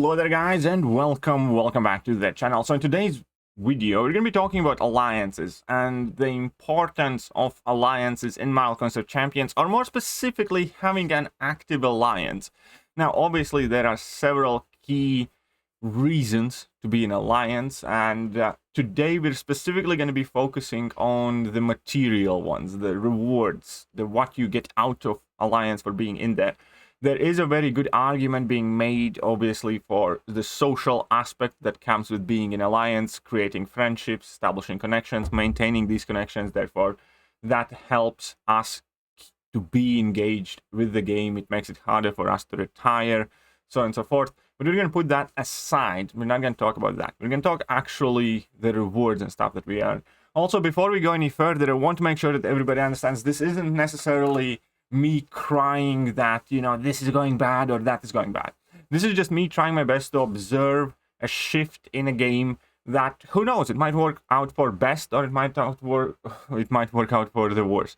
Hello there guys, and welcome back to the channel. So in today's video we're going to be talking about alliances and the importance of alliances in Marvel Concert Champions, or more specifically having an active alliance. Now obviously there are several key reasons to be an alliance, and today we're specifically going to be focusing on the material ones, the rewards, the what you get out of alliance for being in there. There is a very good argument being made, obviously, for the social aspect that comes with being in alliance, creating friendships, establishing connections, maintaining these connections. Therefore, that helps us to be engaged with the game. It makes it harder for us to retire, so on and so forth. But we're going to put that aside. We're not going to talk about that. We're going to talk actually the rewards and stuff that we earn. Also, before we go any further, I want to make sure that everybody understands this isn't necessarily me crying that, you know, this is going bad or that is going bad. This is just me trying my best to observe a shift in a game that, who knows, it might work out for best, or it might work out for the worst.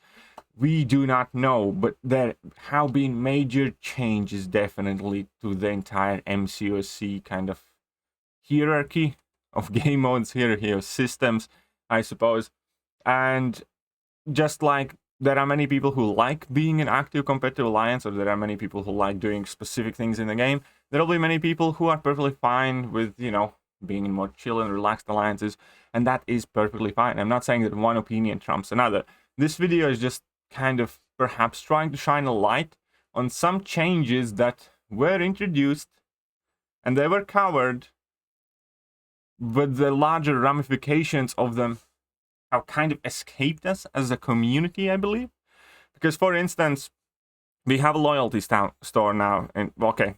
We do not know, but there have been major changes definitely to the entire MCOC kind of hierarchy of game modes, hierarchy of systems, I suppose. And just like there are many people who like being an active competitive alliance, or there are many people who like doing specific things in the game, there will be many people who are perfectly fine with, you know, being in more chill and relaxed alliances, and that is perfectly fine. I'm not saying that one opinion trumps another. This video is just kind of perhaps trying to shine a light on some changes that were introduced, and they were covered, but the larger ramifications of them have kind of escaped us as a community, I believe. Because, for instance, we have a loyalty store now. And okay,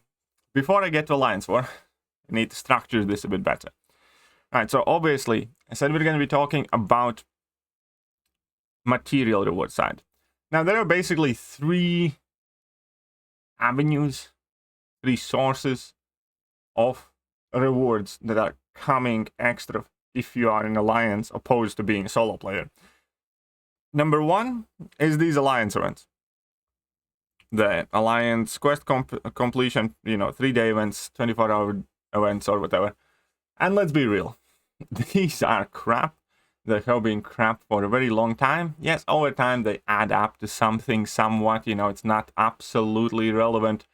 before I get to Alliance War, I need to structure this a bit better. Alright, so obviously, I said we're going to be talking about material reward side. Now, there are basically three avenues, three sources of rewards that are coming extra if you are in alliance opposed to being a solo player. Number one is these alliance events. The alliance quest completion, you know, 3-day events, 24-hour events, or whatever. And let's be real, these are crap. They have been crap for a very long time. Yes, over time they add up to something somewhat, you know, it's not absolutely relevant.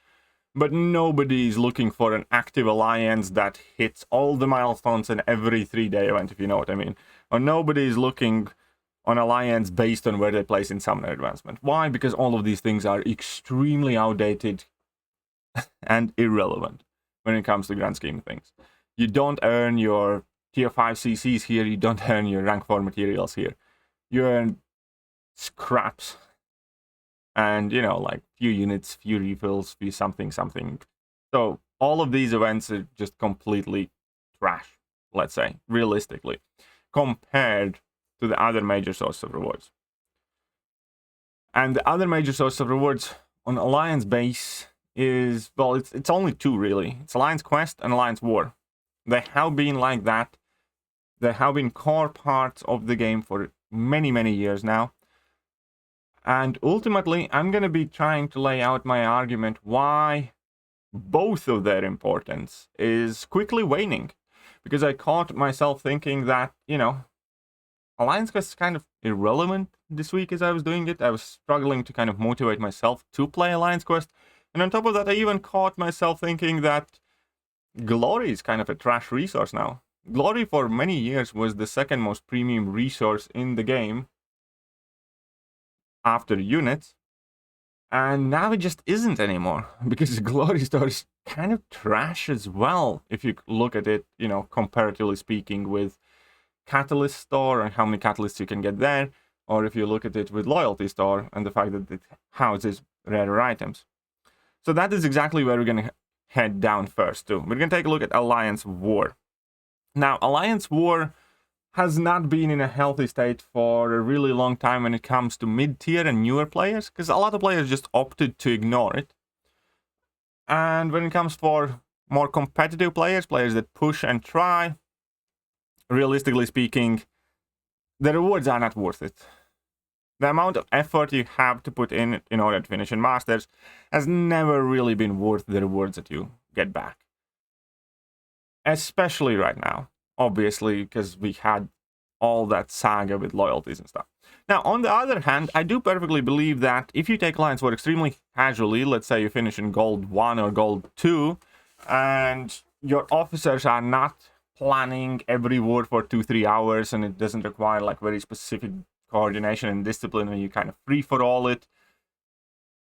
But nobody is looking for an active alliance that hits all the milestones in every 3-day event, if you know what I mean. Or nobody is looking on alliance based on where they place in Summoner Advancement. Why? Because all of these things are extremely outdated and irrelevant when it comes to the grand scheme of things. You don't earn your tier 5 CCs here, you don't earn your rank 4 materials here. You earn scraps. And, you know, like few units, few refills, few something. So all of these events are just completely trash, let's say, realistically, compared to the other major source of rewards. And the other major source of rewards on Alliance base is, well, it's only two, really. It's Alliance Quest and Alliance War. They have been like that. They have been core parts of the game for many, many years now. And ultimately, I'm going to be trying to lay out my argument why both of their importance is quickly waning. Because I caught myself thinking that, you know, Alliance Quest is kind of irrelevant this week as I was doing it. I was struggling to kind of motivate myself to play Alliance Quest. And on top of that, I even caught myself thinking that Glory is kind of a trash resource now. Glory for many years was the second most premium resource in the game after units, and now it just isn't anymore, because Glory Store is kind of trash as well, if you look at it, you know, comparatively speaking, with Catalyst Store and how many catalysts you can get there, or if you look at it with Loyalty Store and the fact that it houses rarer items. So that is exactly where we're going to head down first too. We're going to take a look at Alliance War. Now, Alliance War has not been in a healthy state for a really long time when it comes to mid-tier and newer players, because a lot of players just opted to ignore it. And when it comes for more competitive players, players that push and try, realistically speaking, the rewards are not worth it. The amount of effort you have to put in order to finish in Masters has never really been worth the rewards that you get back. especially right now, obviously, because we had all that saga with loyalties and stuff. Now, on the other hand, I do perfectly believe that if you take Alliance War extremely casually, let's say you finish in Gold 1 or Gold 2, and your officers are not planning every word for 2-3 hours, and it doesn't require like very specific coordination and discipline, and you kind of free for all it.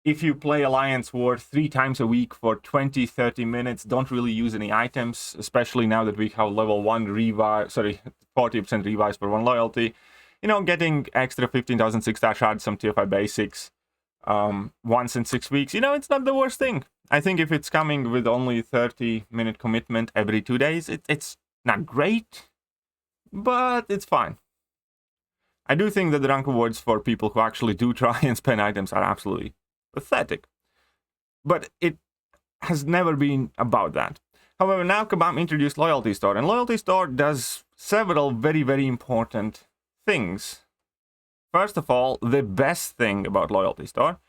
If you play Alliance War 3 times a week for 20-30 minutes, don't really use any items, especially now that we have level 1 revive, 40% revives for 1 loyalty. You know, getting extra 15,000 6-star shards, some tier 5 basics once in 6 weeks, you know, it's not the worst thing. I think if it's coming with only 30-minute commitment every 2 days, it's not great, but it's fine. I do think that the rank rewards for people who actually do try and spend items are absolutely pathetic. But it has never been about that. However, now Kabam introduced Loyalty Store, and Loyalty Store does several very, very important things. First of all, the best thing about Loyalty Store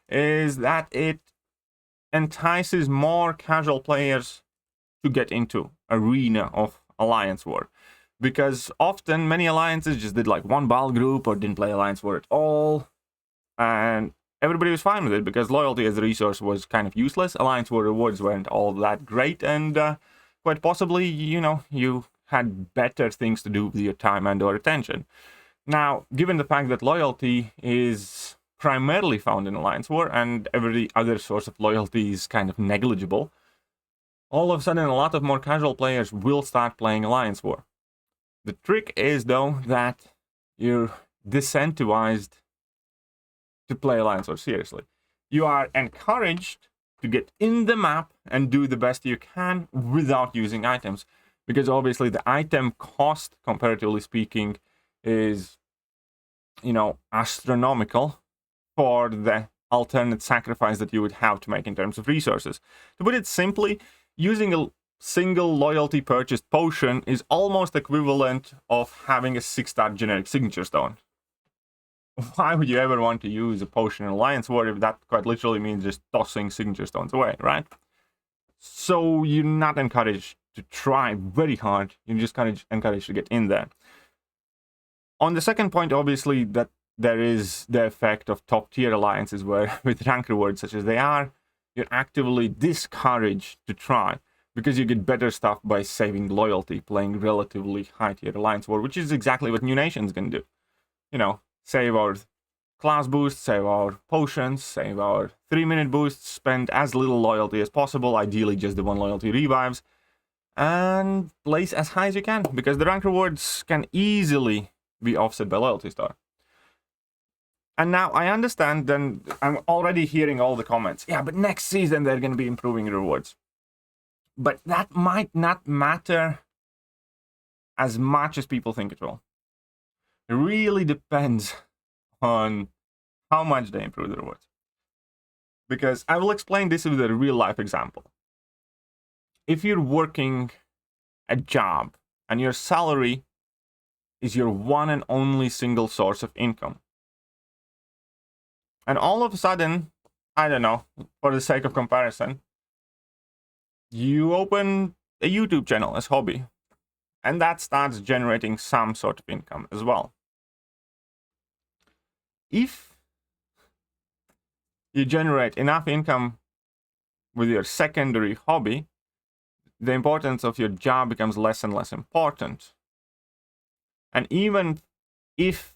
is that it entices more casual players to get into arena of Alliance War. Because often many alliances just did like one battle group or didn't play Alliance War at all. And everybody was fine with it because loyalty as a resource was kind of useless. Alliance War rewards weren't all that great, and quite possibly, you know, you had better things to do with your time and or attention. Now, given the fact that loyalty is primarily found in Alliance War and every other source of loyalty is kind of negligible, all of a sudden a lot of more casual players will start playing Alliance War. The trick is, though, that you're disincentivized to play Alliance War seriously. You are encouraged to get in the map and do the best you can without using items. Because obviously the item cost, comparatively speaking, is, you know, astronomical for the alternate sacrifice that you would have to make in terms of resources. To put it simply, using a single loyalty purchased potion is almost equivalent of having a 6-star generic signature stone. Why would you ever want to use a potion in Alliance War if that quite literally means just tossing signature stones away, right? So you're not encouraged to try very hard, you're just kind of encouraged to get in there. On the second point, obviously, that there is the effect of top tier alliances where with rank rewards such as they are, you're actively discouraged to try because you get better stuff by saving loyalty, playing relatively high tier Alliance War, which is exactly what New Nation's gonna do. You know, save our class boosts, save our potions, save our 3-minute boosts, spend as little loyalty as possible, ideally just the 1 loyalty revives, and place as high as you can, because the rank rewards can easily be offset by Loyalty Star. And now I understand, then I'm already hearing all the comments. Yeah, but next season they're going to be improving rewards. But that might not matter as much as people think it will. It really depends on how much they improve the rewards. Because I will explain this with a real life example. If you're working a job and your salary is your one and only single source of income, and all of a sudden, I don't know, for the sake of comparison, you open a YouTube channel as hobby, and that starts generating some sort of income as well. If you generate enough income with your secondary hobby, the importance of your job becomes less and less important. And even if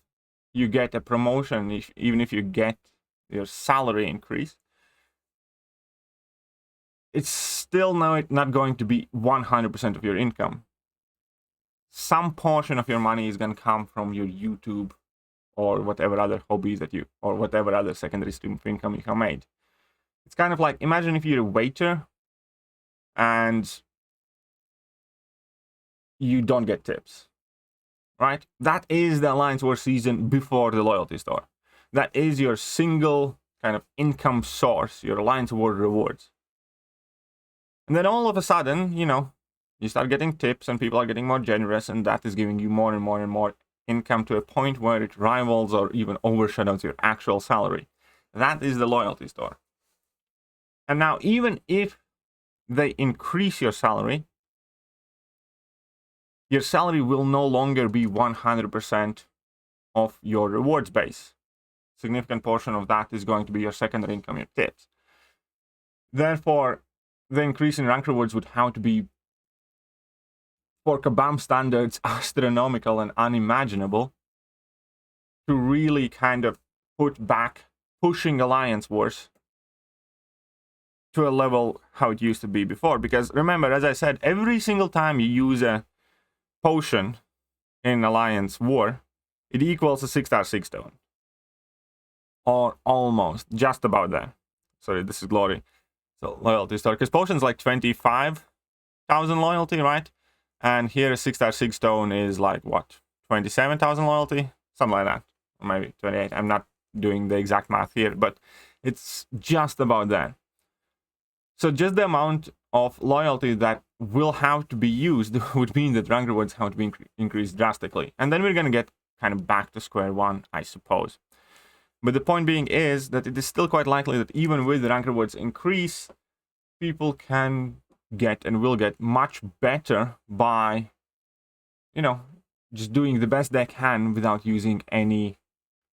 you get a promotion, even if you get your salary increase, it's still not going to be 100% of your income. Some portion of your money is going to come from your YouTube or whatever other hobbies that you, or whatever other secondary stream of income you have made. It's kind of like, imagine if you're a waiter and you don't get tips, right? That is the Alliance War season before the Loyalty Store. That is your single kind of income source, your Alliance War rewards. And then all of a sudden, you know, you start getting tips and people are getting more generous, and that is giving you more and more and more income to a point where it rivals or even overshadows your actual salary. That is the Loyalty Store. And now, even if they increase your salary, your salary will no longer be 100% of your rewards base. Significant portion of that is going to be your secondary income, your tips. Therefore, the increase in rank rewards would have to be, for Kabam standards, astronomical and unimaginable to really kind of put back pushing Alliance Wars to a level how it used to be before. Because remember, as I said, every single time you use a potion in Alliance War, it equals a 6-star 6 stone. Or almost, just about there. Sorry, this is glory. So loyalty star, because potions like 25,000 loyalty, right? And here a 6-star 6 stone is like what? 27,000 loyalty? Something like that. Or maybe 28. I'm not doing the exact math here, but it's just about that. So just the amount of loyalty that will have to be used would mean that rank rewards have to be increased drastically. And then we're going to get kind of back to square one, I suppose. But the point being is that it is still quite likely that even with the rank rewards increase, people can get and will get much better by, you know, just doing the best they can without using any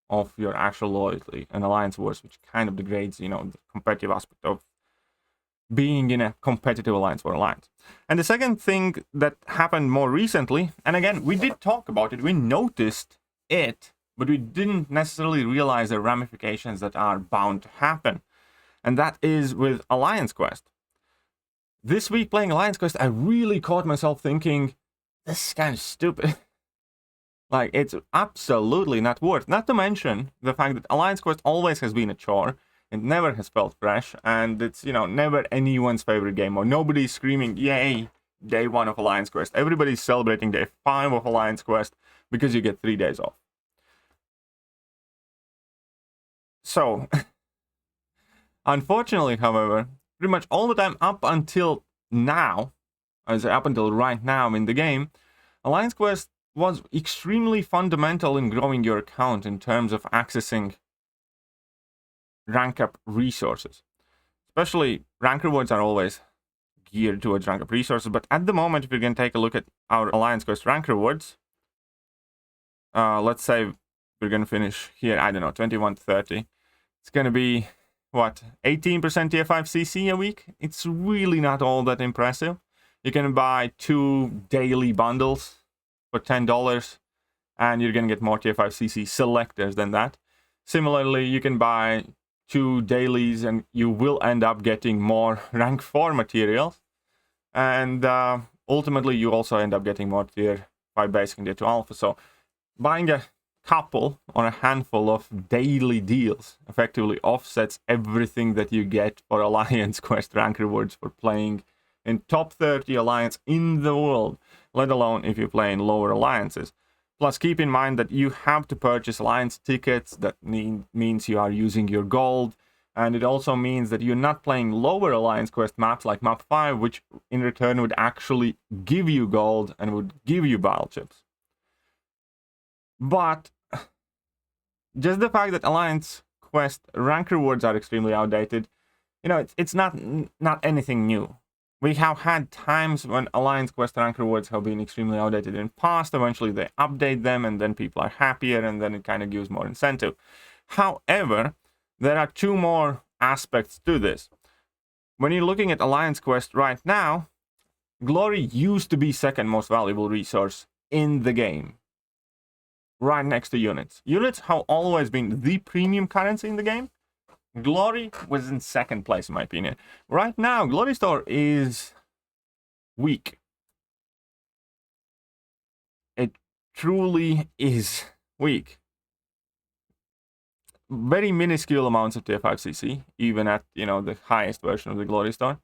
of your actual loyalty and Alliance Wars, which kind of degrades, you know, the competitive aspect of being in a competitive Alliance War alliance. And the second thing that happened more recently, and again, we did talk about it, we noticed it, but we didn't necessarily realize the ramifications that are bound to happen. And that is with Alliance Quest. This week playing Alliance Quest, I really caught myself thinking, this is kind of stupid. Like, it's absolutely not worth. Not to mention the fact that Alliance Quest always has been a chore. It never has felt fresh. And it's, you know, never anyone's favorite game. Or nobody's screaming, yay, day 1 of Alliance Quest. Everybody's celebrating day 5 of Alliance Quest because you get 3 days off. So, unfortunately, however, pretty much all the time up until now, I say up until right now in the game, Alliance Quest was extremely fundamental in growing your account in terms of accessing rank up resources. Especially rank rewards are always geared towards rank up resources, but at the moment, if you're going to take a look at our Alliance Quest rank rewards, let's say we're going to finish here, I don't know, 21 to 30. It's going to be, what, 18% tier 5 CC a week? It's really not all that impressive. You can buy 2 daily bundles for $10, and you're going to get more tier 5 CC selectors than that. Similarly, you can buy 2 dailies, and you will end up getting more rank 4 materials. And ultimately, you also end up getting more tier 5 basic and tier 2 alpha. So buying a couple or a handful of daily deals effectively offsets everything that you get for Alliance Quest rank rewards for playing in top 30 alliance in the world, let alone if you play in lower alliances. Plus, keep in mind that you have to purchase alliance tickets. That means you are using your gold, and it also means that you're not playing lower Alliance Quest maps like map 5, which in return would actually give you gold and would give you battle chips. But just the fact that Alliance Quest rank rewards are extremely outdated, you know, it's not anything new. We have had times when Alliance Quest rank rewards have been extremely outdated in the past. Eventually they update them, and then people are happier, and then it kind of gives more incentive. However, there are 2 more aspects to this. When you're looking at Alliance Quest right now, Glory used to be second most valuable resource in the game, right next to units. Units have always been the premium currency in the game. Glory was in second place, in my opinion. Right now, Glory Store is weak. It truly is weak. Very minuscule amounts of tier 5 CC, even at, you know, the highest version of the Glory Store.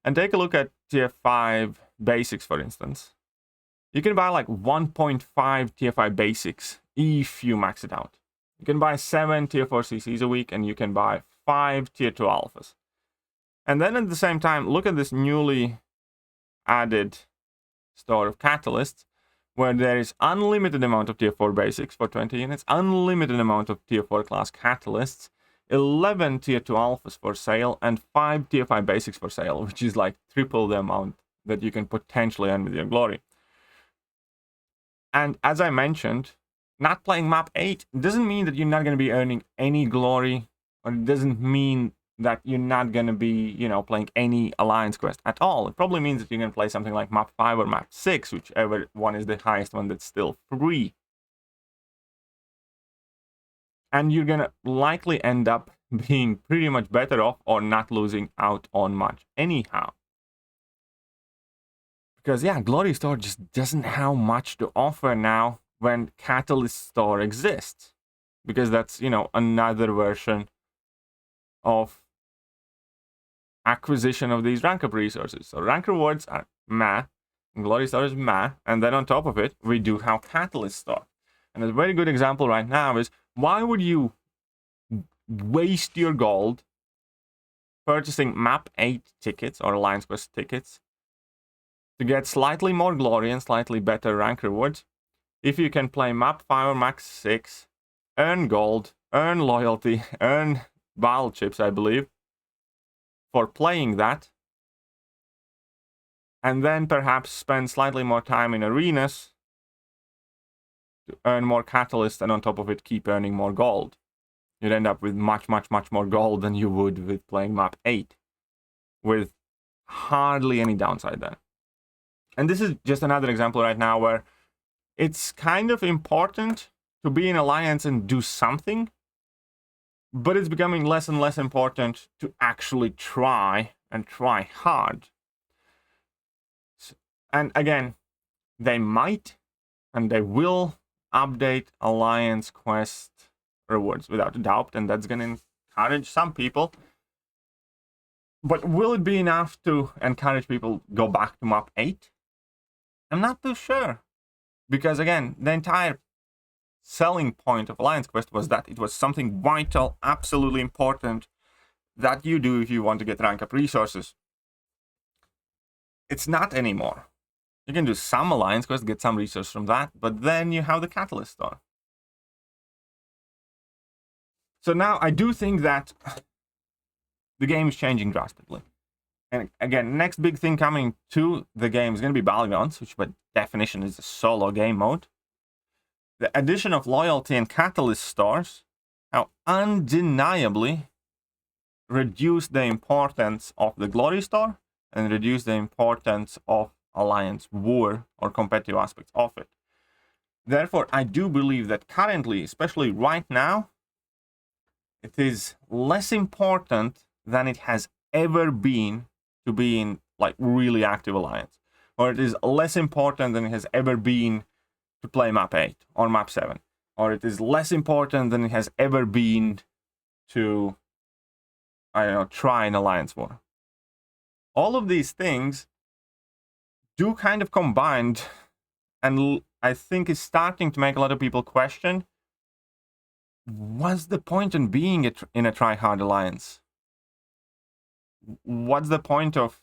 And take a look at tier 5 basics, for instance. You can buy like 1.5 tier 5 basics if you max it out. You can buy 7 tier 4 CCs a week, and you can buy 5 tier 2 alphas. And then at the same time, look at this newly added store of catalysts, where there is unlimited amount of tier 4 basics for 20 units, unlimited amount of tier 4 class catalysts, 11 tier 2 alphas for sale, and 5 tier 5 basics for sale, which is like triple the amount that you can potentially earn with your glory. And as I mentioned, not playing map 8 doesn't mean that you're not going to be earning any glory, or it doesn't mean that you're not going to be, playing any alliance quest at all. It probably means that you're going to play something like map 5 or map 6, whichever one is the highest one that's still free. And you're going to likely end up being pretty much better off or not losing out on much anyhow. Because, yeah, Glory Store just doesn't have much to offer now when Catalyst Store exists. Because that's, another version of acquisition of these rank up resources. So rank rewards are meh, Glory Store is meh, and then on top of it, we do have Catalyst Store. And a very good example right now is, why would you waste your gold purchasing map 8 tickets or Alliance Quest tickets to get slightly more glory and slightly better rank rewards if you can play map 5 or max 6, earn gold, earn loyalty, earn battle chips, I believe, for playing that, and then perhaps spend slightly more time in arenas to earn more catalyst, and on top of it keep earning more gold. You'd end up with much more gold than you would with playing map 8, with hardly any downside there. And this is just another example right now where it's kind of important to be in alliance and do something, but it's becoming less and less important to actually try and try hard. And again, they might and they will update alliance quest rewards without a doubt, and that's going to encourage some people. But will it be enough to encourage people to go back to map 8? I'm not too sure. Because again, the entire selling point of Alliance Quest was that it was something vital, absolutely important that you do if you want to get rank up resources. It's not anymore. You can do some Alliance Quest, get some resources from that, but then you have the Catalyst Store. So now I do think that the game is changing drastically. And again, next big thing coming to the game is going to be Battlegrounds, which by definition is a solo game mode. The addition of loyalty and catalyst stores have undeniably reduced the importance of the Glory Store and reduced the importance of Alliance War or competitive aspects of it. Therefore, I do believe that currently, especially right now, it is less important than it has ever been to be in like really active alliance, or it is less important than it has ever been to play map 8 or map 7, or it is less important than it has ever been to, I don't know, try an alliance war. All of these things do kind of combined, and I think is starting to make a lot of people question, what's the point in being in a try-hard alliance? What's the point of,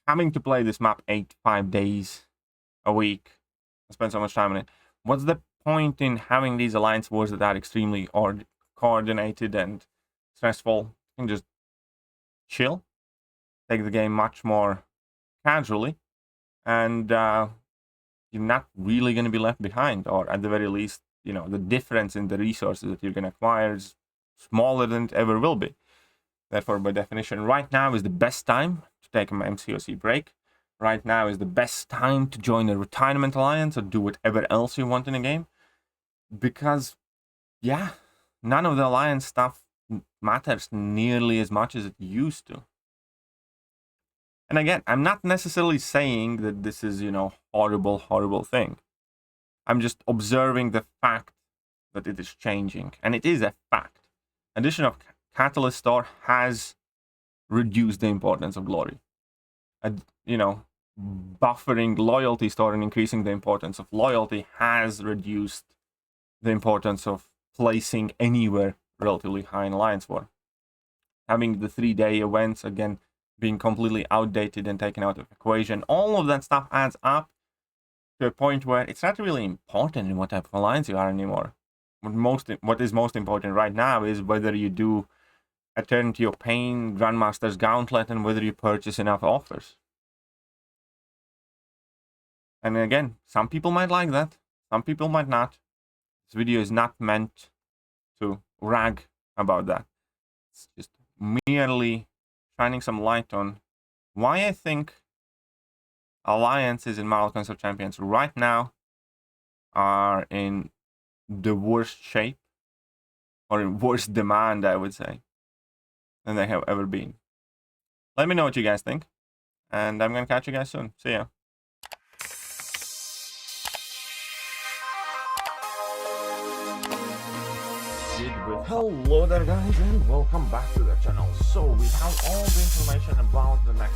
having to play this map 8, 5 days a week, and spend so much time on it? What's the point in having these alliance wars that are extremely coordinated and stressful? You can just chill, take the game much more casually, and you're not really going to be left behind, or at the very least, the difference in the resources that you're going to acquire is smaller than it ever will be. Therefore, by definition, right now is the best time to take an MCOC break. Right now is the best time to join a retirement alliance or do whatever else you want in a game. Because, yeah, none of the alliance stuff matters nearly as much as it used to. And again, I'm not necessarily saying that this is, horrible thing. I'm just observing the fact that it is changing. And it is a fact. Addition of Catalyst Store has reduced the importance of Glory. Buffering Loyalty Store and increasing the importance of loyalty has reduced the importance of placing anywhere relatively high in Alliance War. Having the 3-day events, again, being completely outdated and taken out of the equation, all of that stuff adds up to a point where it's not really important in what type of alliance you are anymore. What is most important right now is whether you do Eternity of Pain, Grandmaster's Gauntlet, and whether you purchase enough offers. And again, some people might like that, some people might not. This video is not meant to rag about that. It's just merely shining some light on why I think alliances in Marvel Console Champions right now are in the worst shape, or in worse demand, I would say, than they have ever been. Let me know what you guys think, and I'm gonna catch you guys soon. See ya. Hello there guys, and welcome back to the channel. So we have all the information about the next